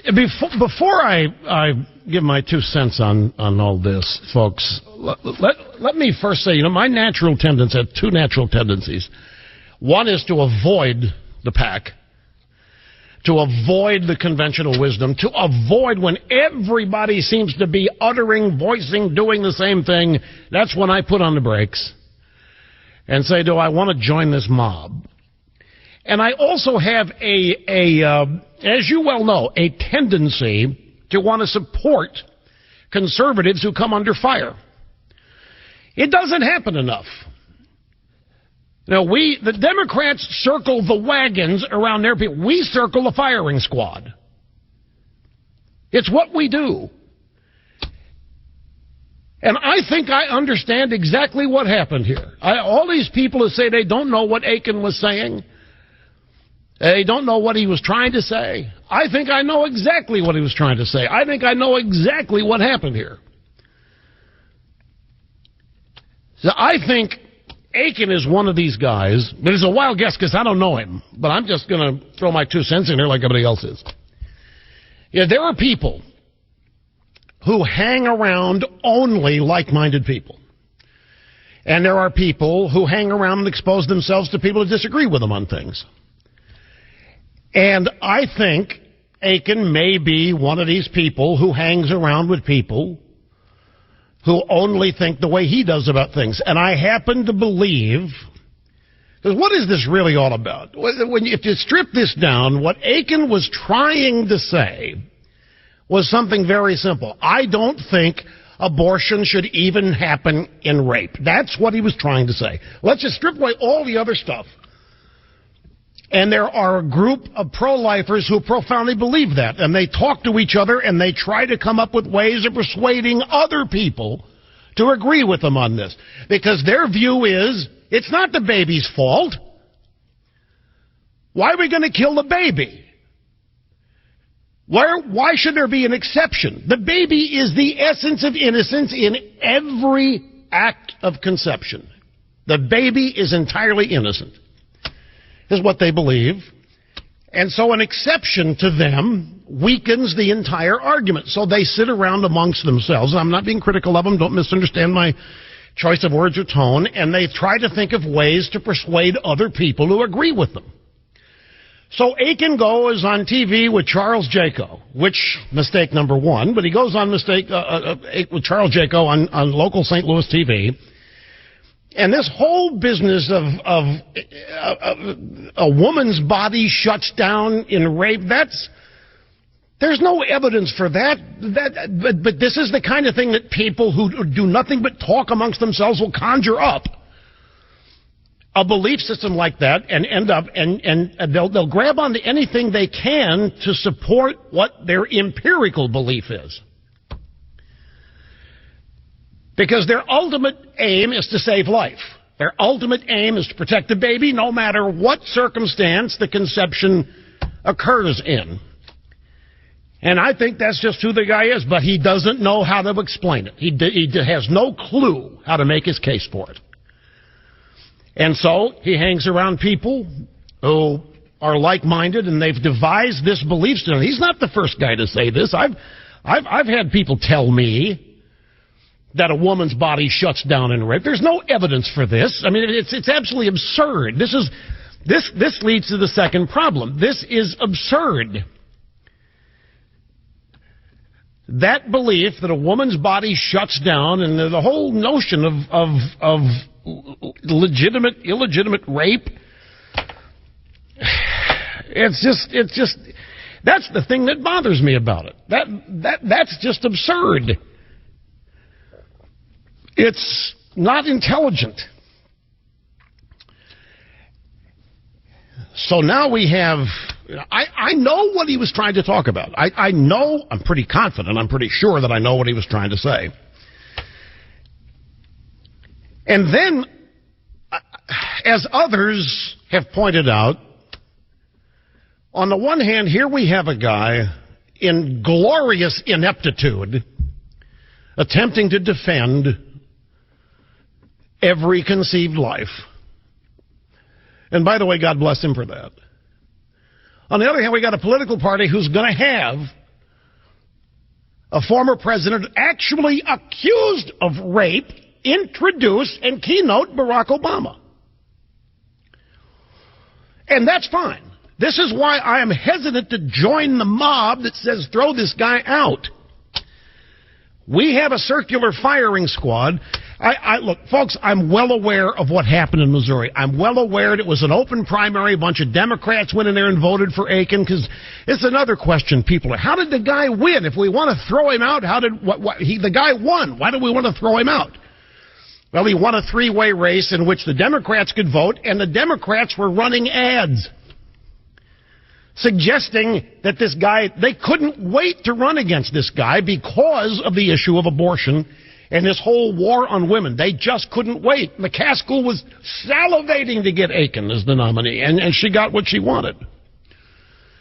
Before I give my 2 cents on all this, folks, let me first say, my natural tendency, I have 2 natural tendencies. One is to avoid the pack, to avoid the conventional wisdom, to avoid when everybody seems to be uttering, voicing, doing the same thing. That's when I put on the brakes and say, do I want to join this mob? And I also have as you well know, a tendency to want to support conservatives who come under fire. It doesn't happen enough. The Democrats circle the wagons around their people. We circle the firing squad. It's what we do. And I think I understand exactly what happened here. All these people who say they don't know what Akin was saying, they don't know what he was trying to say. I think I know exactly what he was trying to say. I think I know exactly what happened here. So I think Akin is one of these guys, but it's a wild guess because I don't know him, but I'm just going to throw my 2 cents in there like everybody else is. There are people who hang around only like-minded people. And there are people who hang around and expose themselves to people who disagree with them on things. And I think Akin may be one of these people who hangs around with people who only think the way he does about things. And I happen to believe, because what is this really all about? If you strip this down, what Akin was trying to say was something very simple. I don't think abortion should even happen in rape. That's what he was trying to say. Let's just strip away all the other stuff. And there are a group of pro-lifers who profoundly believe that. And they talk to each other and they try to come up with ways of persuading other people to agree with them on this. Because their view is, it's not the baby's fault. Why are we going to kill the baby? Why should there be an exception? The baby is the essence of innocence in every act of conception. The baby is entirely innocent, is what they believe. And so an exception to them weakens the entire argument. So they sit around amongst themselves. And I'm not being critical of them. Don't misunderstand my choice of words or tone. And they try to think of ways to persuade other people who agree with them. So Akin goes on TV with Charles Jaco, which, mistake number one, but he goes on with Charles Jaco on local St. Louis TV. And this whole business of a woman's body shuts down in rape, there's no evidence for that. But this is the kind of thing that people who do nothing but talk amongst themselves will conjure up. A belief system like that and end up and they'll grab onto anything they can to support what their empirical belief is. Because their ultimate aim is to save life. Their ultimate aim is to protect the baby no matter what circumstance the conception occurs in. And I think that's just who the guy is, but he doesn't know how to explain it. He has no clue how to make his case for it. And so he hangs around people who are like-minded, and they've devised this belief system. He's not the first guy to say this. I've had people tell me that a woman's body shuts down in rape. There's no evidence for this. I mean, it's absolutely absurd. This leads to the second problem. This is absurd. That belief that a woman's body shuts down, and the whole notion of legitimate, illegitimate rape, it's just that's the thing that bothers me about it. That's just absurd. It's not intelligent. So now we have, I know what he was trying to talk about. I know, I'm pretty confident, I'm pretty sure that I know what he was trying to say. And then, as others have pointed out, on the one hand, here we have a guy in glorious ineptitude attempting to defend every conceived life. And by the way, God bless him for that. On the other hand, we got a political party who's going to have a former president actually accused of rape, introduce and keynote Barack Obama. And that's fine. This is why I am hesitant to join the mob that says throw this guy out. We have a circular firing squad. Look, folks, I'm well aware of what happened in Missouri. I'm well aware it was an open primary. A bunch of Democrats went in there and voted for Akin, because it's another question people are. How did the guy win? If we want to throw him out, the guy won. Why do we want to throw him out? Well, he won a three-way race in which the Democrats could vote, and the Democrats were running ads suggesting that this guy, they couldn't wait to run against this guy because of the issue of abortion and this whole war on women. They just couldn't wait. McCaskill was salivating to get Akin as the nominee, and she got what she wanted.